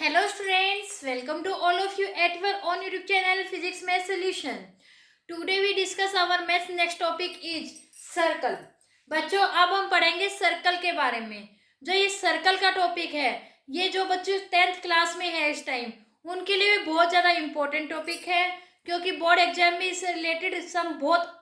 Hello students, welcome to all of you at our own YouTube channel Physics Math Solution. Today we discuss our math next topic is circle. बच्चों अब हम पढ़ेंगे circle के बारे में। जो ये सर्कल का टॉपिक है, ये जो बच्चे 10th क्लास में है इस टाइम, उनके लिए भी बहुत ज़्यादा इम्पोर्टेंट टॉपिक है, क्योंकि बोर्ड एग्जाम में इससे रिलेटेड सम बहुत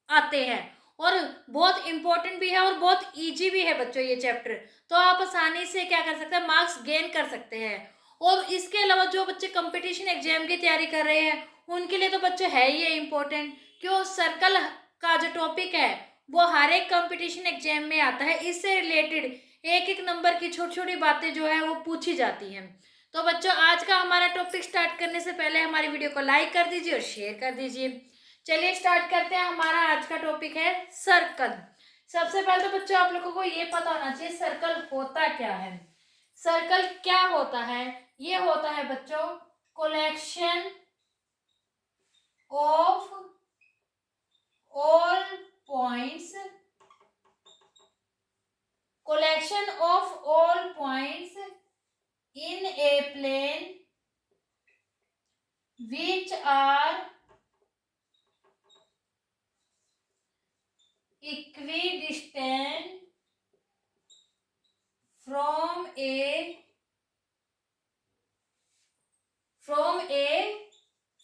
आते हैं और बहुत इम्पोर्टेंट भी है और बहुत इजी भी है बच्चों ये चैप्टर। तो आप आसानी से क्या कर सकते हैं, मार्क्स गेन कर सकते हैं। और इसके अलावा जो बच्चे कंपटीशन एग्जाम की तैयारी कर रहे हैं उनके लिए तो बच्चों है ये इम्पोर्टेंट, क्यों सर्कल का जो टॉपिक है वो हर एक कंपटीशन एग्जाम में आता है। इससे रिलेटेड एक एक नंबर की छोटी छोटी बातें जो है वो पूछी जाती हैं। तो बच्चों आज का हमारा टॉपिक स्टार्ट करने से पहले हमारी वीडियो को लाइक कर दीजिए और शेयर कर दीजिए। चलिए स्टार्ट करते हैं। हमारा आज का टॉपिक है सर्कल। सबसे पहले तो बच्चों आप लोगों को ये पता होना चाहिए सर्कल होता क्या है। सर्कल क्या होता है? ये होता है बच्चों collection of all points, collection of all points in a plane which are equidistant from a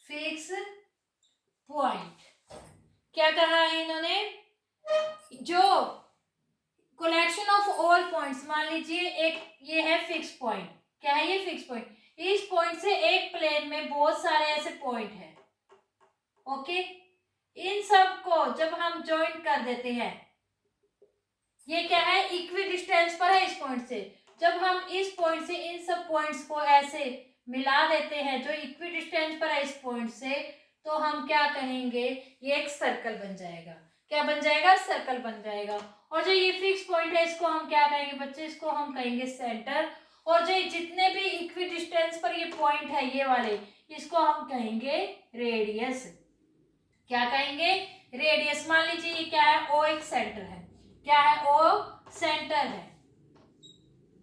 fixed point। क्या कहा है इन्होंने? जो कलेक्शन ऑफ ऑल पॉइंट्स, मान लीजिए एक ये है फिक्स पॉइंट। क्या है ये? Fix point. इस पॉइंट से एक प्लेन में बहुत सारे ऐसे पॉइंट हैं। ओके, इन सब को जब हम ज्वाइन कर देते हैं, ये क्या है? इक्वी डिस्टेंस पर है इस पॉइंट से। जब हम इस पॉइंट से इन सब पॉइंट्स को ऐसे मिला देते हैं जो इक्वी डिस्टेंस पर है इस पॉइंट से, तो हम क्या कहेंगे? ये एक सर्कल बन जाएगा। क्या बन जाएगा? सर्कल बन जाएगा। और जो ये फिक्स पॉइंट है इसको हम क्या कहेंगे बच्चे? इसको हम कहेंगे सेंटर। और जो जितने भी इक्वी डिस्टेंस पर ये पॉइंट है ये वाले, इसको हम कहेंगे रेडियस। क्या कहेंगे? रेडियस। मान लीजिए ये क्या है? ओ एक सेंटर है। क्या है? ओ सेंटर है।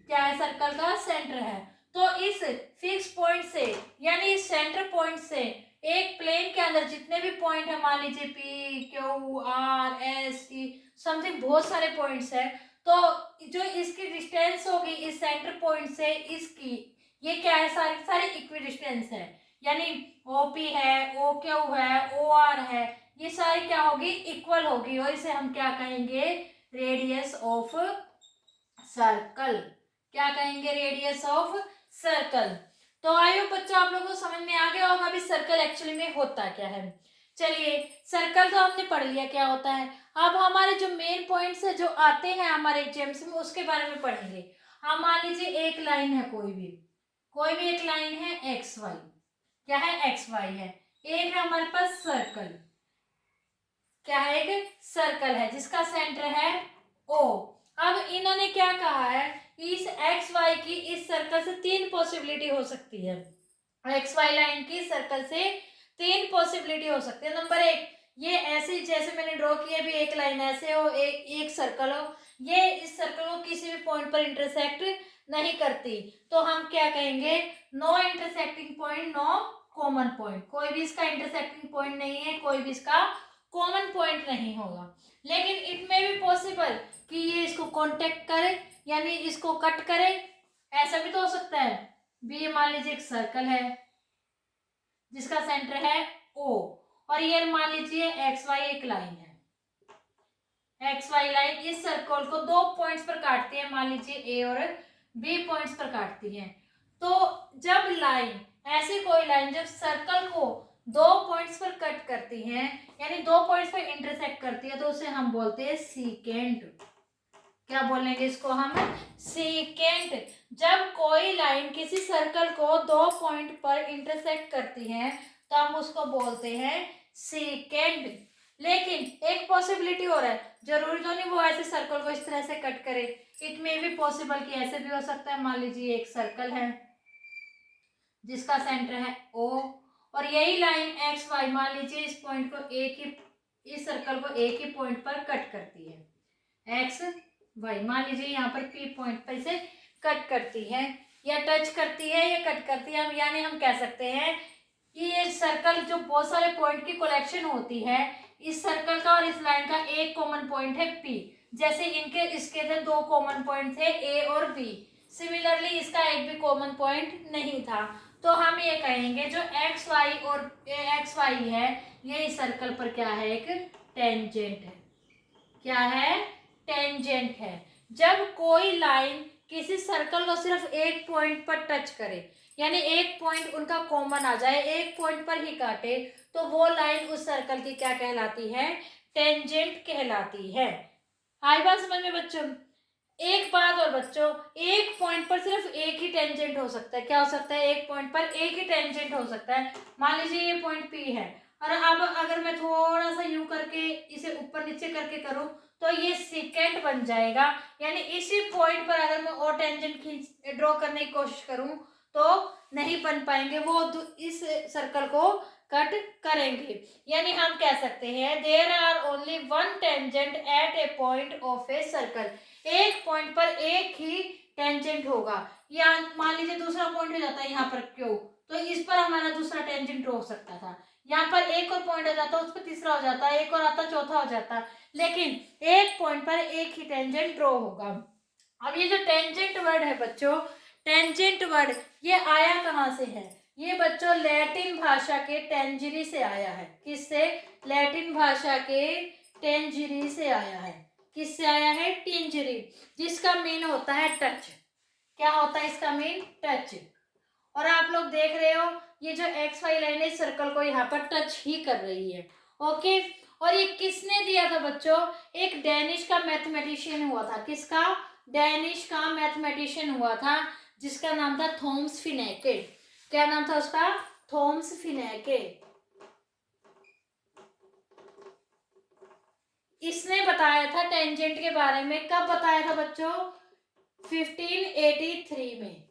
क्या है? सर्कल का सेंटर है। तो इस फिक्स पॉइंट से यानी इस सेंटर पॉइंट से एक प्लेन के अंदर जितने भी पॉइंट है, मान लीजिए P Q R S T something बहुत सारे पॉइंट्स है, तो जो इसकी डिस्टेंस होगी इस सेंटर पॉइंट से इसकी, ये क्या है? सारी सारी इक्वी डिस्टेंस है। यानी ओपी है, ओ क्यू है, ओ आर है, ये सारी क्या होगी? इक्वल होगी। और इसे हम क्या कहेंगे? Radius of circle. क्या कहेंगे? Radius of circle. तो आइए बच्चों आप लोगों को समझ में आ गया होगा अभी सर्कल एक्चुअली में होता क्या है। चलिए सर्कल तो हमने पढ़ लिया क्या होता है। अब हमारे जो मेन पॉइंट्स है जो आते हैं हमारे एग्जाम्स में उसके बारे में पढ़ेंगे। हम मान लीजिए एक लाइन है, कोई भी एक लाइन है एक्स वाई। क्या है? एक्स वाई है। एक है हमारे पास सर्कल। क्या है? एक सर्कल है जिसका सेंटर है ओ। अब इन्होंने क्या कहा है? इस एक्स वाई की इस सर्कल से तीन पॉसिबिलिटी हो सकती है। एक्स वाई लाइन की सर्कल से तीन पॉसिबिलिटी हो सकती है। नंबर एक, ये ऐसे जैसे मैंने ड्रॉ किया भी एक लाइन ऐसे हो, एक सर्कल हो, ये इस सर्कल को किसी भी पॉइंट पर इंटरसेक्ट नहीं करती, तो हम क्या कहेंगे? No intersecting point, no common point. कोई भी इसका इंटरसेक्टिंग पॉइंट नहीं है, कोई भी इसका कॉमन पॉइंट नहीं होगा। लेकिन इट में भी पॉसिबल कि ये इसको कांटेक्ट करे यानी इसको कट करे, ऐसा भी तो हो सकता है। बी मान लीजिए एक सर्कल है जिसका सेंटर है ओ, और ये मान लीजिए एक्स वाई एक लाइन है। एक्स वाई लाइन इस सर्कल को दो पॉइंट्स पर काटती है, मान लीजिए ए और बी पॉइंट्स पर काटती है। तो जब लाइन ऐसी कोई लाइन जब सर्कल को दो पॉइंट्स पर कट करती है यानी दो पॉइंट्स पर इंटरसेक्ट करती है, तो उसे हम बोलते हैं सीकेंट। क्या बोलेंगे इसको हम? सीकेंट। जब कोई लाइन किसी सर्कल को दो पॉइंट पर इंटरसेक्ट करती है तो हम उसको बोलते हैं सीकेंट। लेकिन एक पॉसिबिलिटी और है, जरूरी तो नहीं वो ऐसे सर्कल को इस तरह से कट करे। इट में भी पॉसिबल कि ऐसे भी हो सकता है। मान लीजिए एक सर्कल है जिसका सेंटर है ओ, और यही लाइन एक्स वाई मान लीजिए इस पॉइंट को एक ही, इस सर्कल को एक ही पॉइंट पर कट करती है। एक्स वाई मान लीजिए यहाँ पर पी पॉइंट पर इसे कट करती है। या टच करती है या कट करती है, हम यानी हम कह सकते हैं कि ये सर्कल जो बहुत सारे पॉइंट की कलेक्शन होती है, इस सर्कल का और इस लाइन का एक कॉमन पॉइंट है P। जैसे इसके थे दो कॉमन पॉइंट थे A और B, सिमिलरली इसका एक भी कॉमन पॉइंट नहीं था। तो हम ये कहेंगे जो एक्स वाई है ये इस सर्कल पर क्या है, एक टेंजेंट है। क्या है, टेंजेंट है। जब कोई लाइन किसी सर्कल को सिर्फ एक पॉइंट पर टच करे, यानी एक पॉइंट उनका कॉमन आ जाए, एक पॉइंट पर ही काटे, तो वो लाइन उस सर्कल की क्या कहलाती है, टेंजेंट कहलाती है। आई बात समझ में बच्चों? एक बात और बच्चों, एक पॉइंट पर सिर्फ एक ही टेंजेंट हो सकता है। क्या हो सकता है, एक पॉइंट पर एक ही टेंजेंट हो सकता है। मान लीजिए ये पॉइंट P है, और अब अगर मैं थोड़ा सा यूं करके इसे ऊपर नीचे करके करूं तो ये सेकेंड बन जाएगा। यानी इसी पॉइंट पर अगर मैं और टेंजेंट ड्रॉ करने की कोशिश करूं तो नहीं बन पाएंगे, वो इस सर्कल को कट करेंगे। यानी हम कह सकते हैं there are only one tangent at a point of a circle. एक पॉइंट पर एक ही टेंजेंट होगा। या मान लीजिए दूसरा पॉइंट हो जाता है यहाँ पर Q, तो इस पर हमारा दूसरा टेंजेंट हो सकता था। यहाँ पर एक और पॉइंट हो जाता, उस पर तीसरा हो जाता, एक और आता, चौथा हो जाता, लेकिन एक पॉइंट पर एक ही टेंजेंट ड्रॉ होगा। अब ये जो टेंजेंट वर्ड है बच्चों, टेंजेंट वर्ड ये आया कहाँ से है? ये बच्चों लैटिन भाषा के टेंजरी से आया है। किससे? लैटिन भाषा के टेंजरी से आया है। किससे आया है? टेंजरी, जिसका मीन होता है टच। क्या होता है इसका मीन? टच। और आप लोग देख रहे हो ये जो एक्स वाई लाइन है सर्कल को यहाँ पर टच ही कर रही है। ओके, और ये किसने दिया था बच्चों? एक डेनिश का मैथमेटिशियन हुआ था। किसका? डेनिश का मैथमेटिशियन हुआ था, जिसका नाम था थॉमस फिनेके। क्या नाम था उसका? थॉमस फिनेके। इसने बताया था टेंजेंट के बारे में। कब बताया था बच्चों? 1583 में।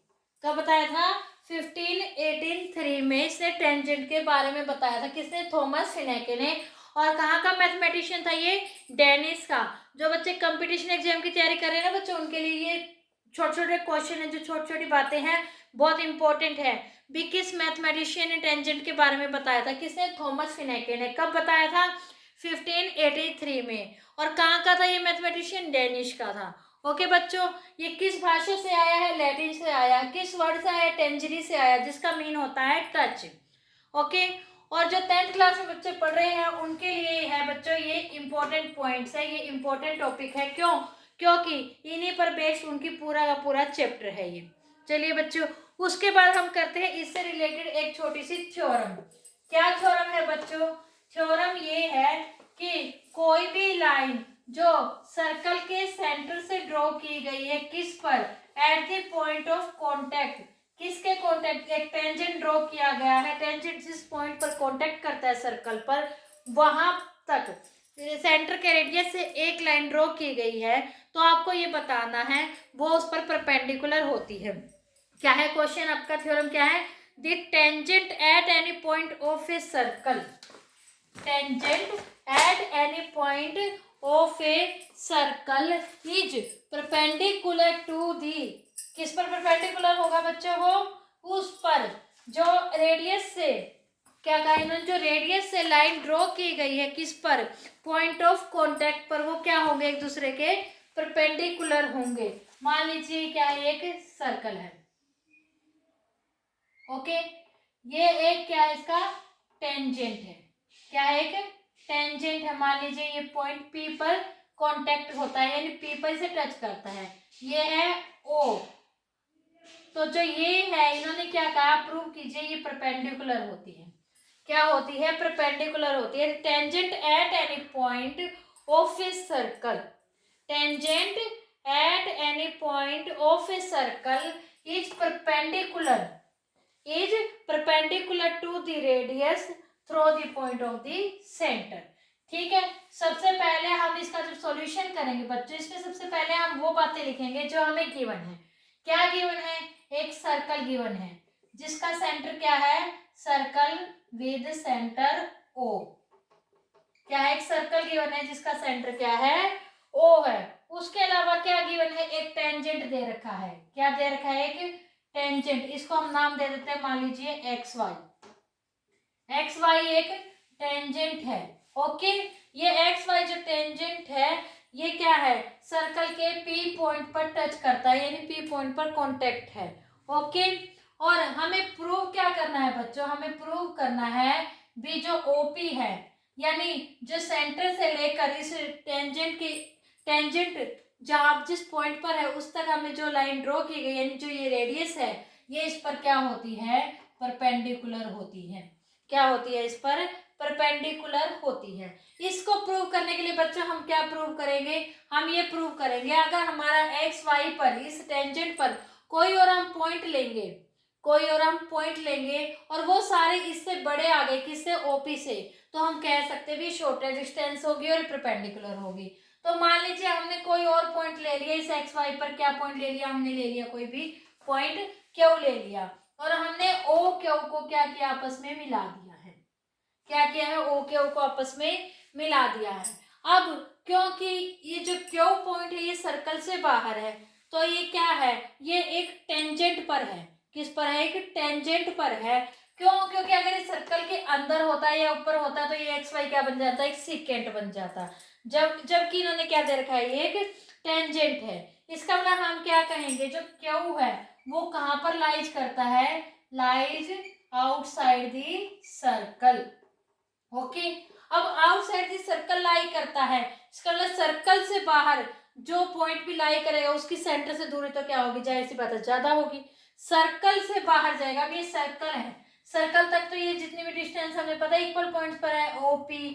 कब बताया था? 1583 में इसने टेंजेंट के बारे में बताया था। किसने? थॉमस फिनेके ने। और कहाँ का मैथमेटिशियन था ये? डेनिस का। जो बच्चे कंपटीशन एग्जाम की तैयारी कर रहे हैं ना बच्चों, उनके लिए ये छोटे छोटे क्वेश्चन है, जो छोटी छोटी बातें हैं बहुत इंपॉर्टेंट है। भी किस मैथमेटिशियन ने टेंजेंट के बारे में बताया था? किसने? थॉमस फिनेके ने। कब बताया था? 1583 में। और कहाँ का था ये मैथमेटिशियन? डेनिश का था। ओके बच्चों, ये किस भाषा से आया है? लैटिन से आया। किस वर्ड से आया? टेंजरी से आया, जिसका मीन होता है टच। ओके, और जो 10th क्लास में बच्चे पढ़ रहे हैं उनके लिए है बच्चों ये इंपॉर्टेंट पॉइंट्स है, ये इंपॉर्टेंट टॉपिक है। क्यों? क्योंकि इन्हीं पर बेस्ड उनकी पूरा का पूरा चैप्टर है ये। चलिए बच्चों, उसके बाद हम करते हैं इससे रिलेटेड एक छोटी सी थ्योरम। क्या थ्योरम है बच्चों? थ्योरम ये है कि कोई भी लाइन जो सर्कल के सेंटर से ड्रॉ की गई है, किस पर? At the point of contact. किसके कॉन्टेक्ट? एक टेंजेंट ड्रॉ किया गया है, टेंजेंट जिस पॉइंट पर कॉन्टेक्ट करता है सर्कल पर, वहां तक सेंटर के रेडियस से एक लाइन ड्रॉ की गई है, तो आपको ये बताना है वो उस पर परपेंडिकुलर होती है। क्या है क्वेश्चन आपका? थ्योरम क्या है? The tangent at any point of a circle. Tangent at any point of a circle is perpendicular to the. किस पर परपेंडिकुलर होगा बच्चों? वो उस पर जो रेडियस से, क्या कहा इन्होंने, जो रेडियस से लाइन ड्रॉ की गई है, किस पर? पॉइंट ऑफ कांटेक्ट पर। वो क्या होंगे? एक दूसरे के परपेंडिकुलर होंगे। मान लीजिए क्या है, एक सर्कल है। ओके, ये एक क्या है इसका? टेंजेंट है। क्या है? एक टेंजेंट है। मान लीजिए ये पॉइंट P पर कांटेक्ट होता है, यानी P पर से टच करता है। ये है O। तो जो ये है, इन्होंने क्या कहा? प्रूव कीजिए ये परपेंडिकुलर होती है। क्या होती है? परपेंडिकुलर होती है। Tangent at any point of a circle. Tangent at any point of a circle is perpendicular to the radius through the point of the centre. ठीक है, सबसे पहले हम इसका जब सॉल्यूशन करेंगे बच्चों, इसमें सबसे पहले हम वो बातें लिखेंगे जो हमें गिवन है। क्या गिवन है? एक सर्कल गिवन है जिसका सेंटर क्या है? Circle with centre O। क्या है? एक सर्कल गिवन है जिसका सेंटर क्या है? O है। उसके अलावा क्या गिवन है? एक टेंजेंट दे रखा है। क्या दे रखा है? एक टेंजेंट, इसको हम नाम दे देते हैं, मान लीजिए एक्स वाई। एक्स वाई एक टेंजेंट है। ओके, ये एक्स वाई जो टेंजेंट है ये क्या है, सर्कल के पी पॉइंट पर टच करता है, यानी पी पॉइंट पर कांटेक्ट है। ओके, और हमें प्रूव क्या करना है बच्चों, हमें प्रूव करना है भी जो ओपी है, यानी जो सेंटर से लेकर इस टेंजेंट की, टेंजेंट जहां जिस पॉइंट पर है उस तक हमें जो लाइन ड्रॉ की गई, यानी जो ये रेडियस है, ये इस पर क्या होती है, परपेंडिकुलर होती है। क्या होती है, इस पर परपेंडिकुलर होती है। इसको प्रूव करने के लिए बच्चों हम क्या प्रूव करेंगे, हम ये प्रूव करेंगे अगर हमारा एक्स वाई पर इस टेंजेंट पर कोई और हम पॉइंट लेंगे, कोई और हम पॉइंट लेंगे और वो सारे इससे बड़े आ गए, किससे, ओपी से, तो हम कह सकते भी शॉर्टर डिस्टेंस होगी और परपेंडिकुलर होगी। तो मान लीजिए हमने कोई और पॉइंट ले लिया इस एक्स वाई पर, क्या पॉइंट ले लिया, हमने ले लिया कोई भी पॉइंट क्यू ले लिया, और हमने ओ क्यू को क्या किया, आपस में मिला दिया है। क्या किया है, ओ क्यू को आपस में मिला दिया है। अब क्योंकि ये जो क्यू पॉइंट है ये सर्कल से बाहर है, तो ये क्या है, ये एक टेंजेंट पर है। किस पर है, एक टेंजेंट पर है। क्यों, क्योंकि अगर ये सर्कल के अंदर होता है या ऊपर होता है तो ये एक्स वाई क्या बन जाता है, एक सीकेंट बन जाता। जबकि इन्होंने क्या दे रखा है, ये एक टेंजेंट है। इसका मतलब हम क्या कहेंगे, जो क्यू है वो कहाँ पर लाइज करता है, lies outside the circle. Okay, अब आउटसाइड दी सर्कल लाई करता है, इसका मतलब सर्कल से बाहर जो पॉइंट भी लाई करेगा उसकी सेंटर से दूरी तो क्या होगी, जाहिर सी बात है ज्यादा होगी। सर्कल से बाहर जाएगा, अब ये सर्कल है, सर्कल तक तो ये जितनी भी डिस्टेंस हमें पता है इक्वल पॉइंट्स पर है, ओ पी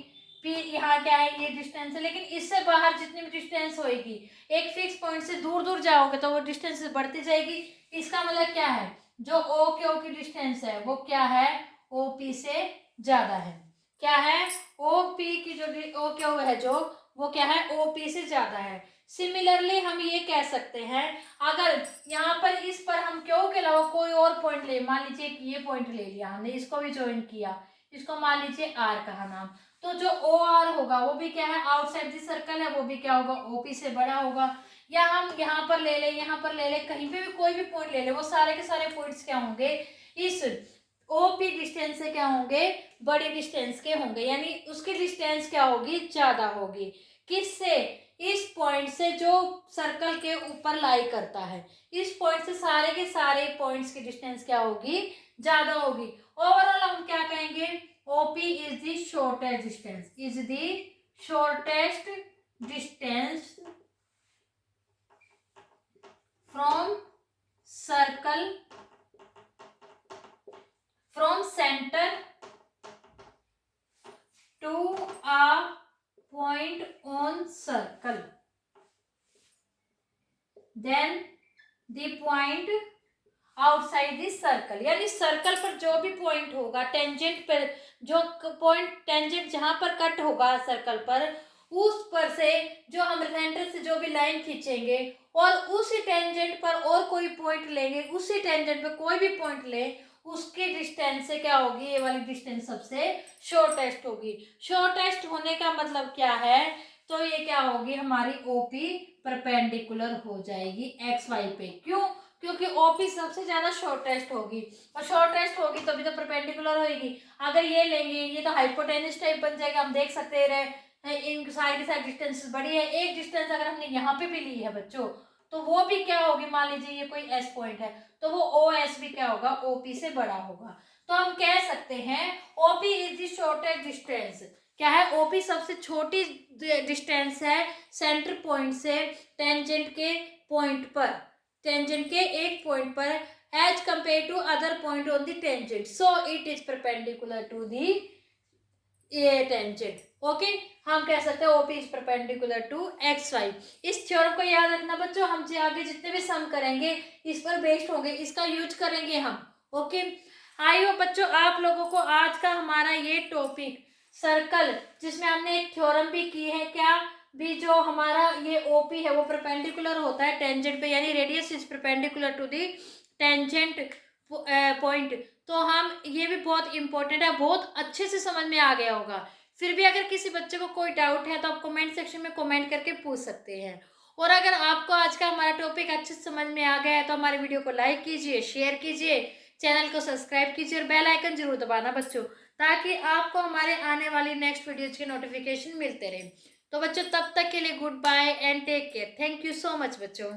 पी यहाँ क्या है, ये डिस्टेंस है, लेकिन इससे बाहर जितनी भी डिस्टेंस होगी, एक फिक्स पॉइंट से दूर दूर जाओगे तो वो डिस्टेंस बढ़ती जाएगी। इसका मतलब क्या है, जो ओ क्यू की डिस्टेंस है वो क्या है, ओ पी से ज्यादा है। क्या है, ओपी की जो ओ क्यू है जो, वो क्या है, ओपी से ज्यादा है। सिमिलरली हम ये कह सकते हैं, अगर यहाँ पर इस पर हम क्यू के अलावा कोई और पॉइंट ले, मान लीजिए कि ये पॉइंट ले लिया हमने, इसको भी ज्वाइन किया, इसको मान लीजिए आर कहा नाम, तो जो ओ आर होगा वो भी क्या है, आउटसाइड दी सर्कल है, वो भी क्या होगा, ओपी से बड़ा होगा। या हम यहाँ पर ले ले, यहाँ पर ले ले, कहीं पे भी कोई भी पॉइंट ले ले, वो सारे के सारे पॉइंट्स क्या होंगे, इस ओपी डिस्टेंस से क्या होंगे, बड़ी डिस्टेंस के होंगे, यानी उसकी डिस्टेंस क्या होगी, ज्यादा होगी। किससे, इस पॉइंट से जो सर्कल के ऊपर लाई करता है, इस पॉइंट से सारे के सारे पॉइंट्स की डिस्टेंस क्या होगी, ज्यादा होगी। ओवरऑल हम क्या कहेंगे, OP is the shortest distance, is the shortest distance from circle, from center to a point on circle, then the point outside the circle, यानी सर्कल पर जो भी पॉइंट होगा, टेंजेंट पर जो पॉइंट, टेंजेंट जहां पर कट होगा सर्कल पर, उस पर से जो हम सेंटर से जो भी लाइन खींचेंगे और उसी टेंजेंट पर और कोई पॉइंट लेंगे, उसी टेंजेंट पर कोई भी पॉइंट ले, उसकी डिस्टेंस से क्या होगी, ये वाली डिस्टेंस सबसे शॉर्टेस्ट होगी। शॉर्टेस्ट होने का मतलब क्या है, तो ये क्या होगी, हमारी ओपी परपेंडिकुलर हो जाएगी एक्स वाई पे। क्यों, क्योंकि ओपी सबसे ज्यादा शॉर्टेस्ट होगी, और शॉर्टेस्ट होगी तो भी तो परपेंडिकुलर होगी। अगर ये लेंगे ये तो हाइपोटेन्यूज टाइप बन जाएगा, हम देख सकते रहे इन सारी की सारी डिस्टेंस बड़ी है। एक डिस्टेंस अगर हमने यहाँ पे भी ली है बच्चों, तो वो भी क्या होगी, मान लीजिए ये कोई एस पॉइंट है तो वो ओ एस भी क्या होगा, ओपी से बड़ा होगा। तो हम कह सकते हैं OP is the shortest distance. क्या है, ओपी सबसे छोटी डिस्टेंस है सेंटर पॉइंट से टेंजेंट के पॉइंट पर, टेंजेंट के एक पॉइंट पर, as compare to other point on the tangent, so it is perpendicular to the tangent. Okay, हम कह सकते हैं OP is perpendicular to X Y. इस थ्योरम को याद रखना बच्चों, हम जो आगे जितने भी सम करेंगे इस पर बेस्ड होंगे, इसका यूज करेंगे हम। ओके, आई होप बच्चों आप लोगों को आज का हमारा ये टॉपिक सर्कल, जिसमें हमने एक थ्योरम भी की है, क्या भी जो हमारा ये ओपी है वो परपेंडिकुलर होता है टेंजेंट पे, यानी radius is perpendicular to the tangent point. तो हम ये भी बहुत इंपॉर्टेंट है, बहुत अच्छे से समझ में आ गया होगा। फिर भी अगर किसी बच्चे को कोई डाउट है तो आप कमेंट सेक्शन में कमेंट करके पूछ सकते हैं। और अगर आपको आज का हमारा टॉपिक अच्छे से समझ में आ गया है तो हमारे वीडियो को लाइक कीजिए, शेयर कीजिए, चैनल को सब्सक्राइब कीजिए और बेल आइकन जरूर दबाना बच्चों, ताकि आपको हमारे आने वाली नेक्स्ट वीडियोज के नोटिफिकेशन मिलते रहे। तो बच्चों तब तक के लिए good bye and take care. Thank you so much बच्चों।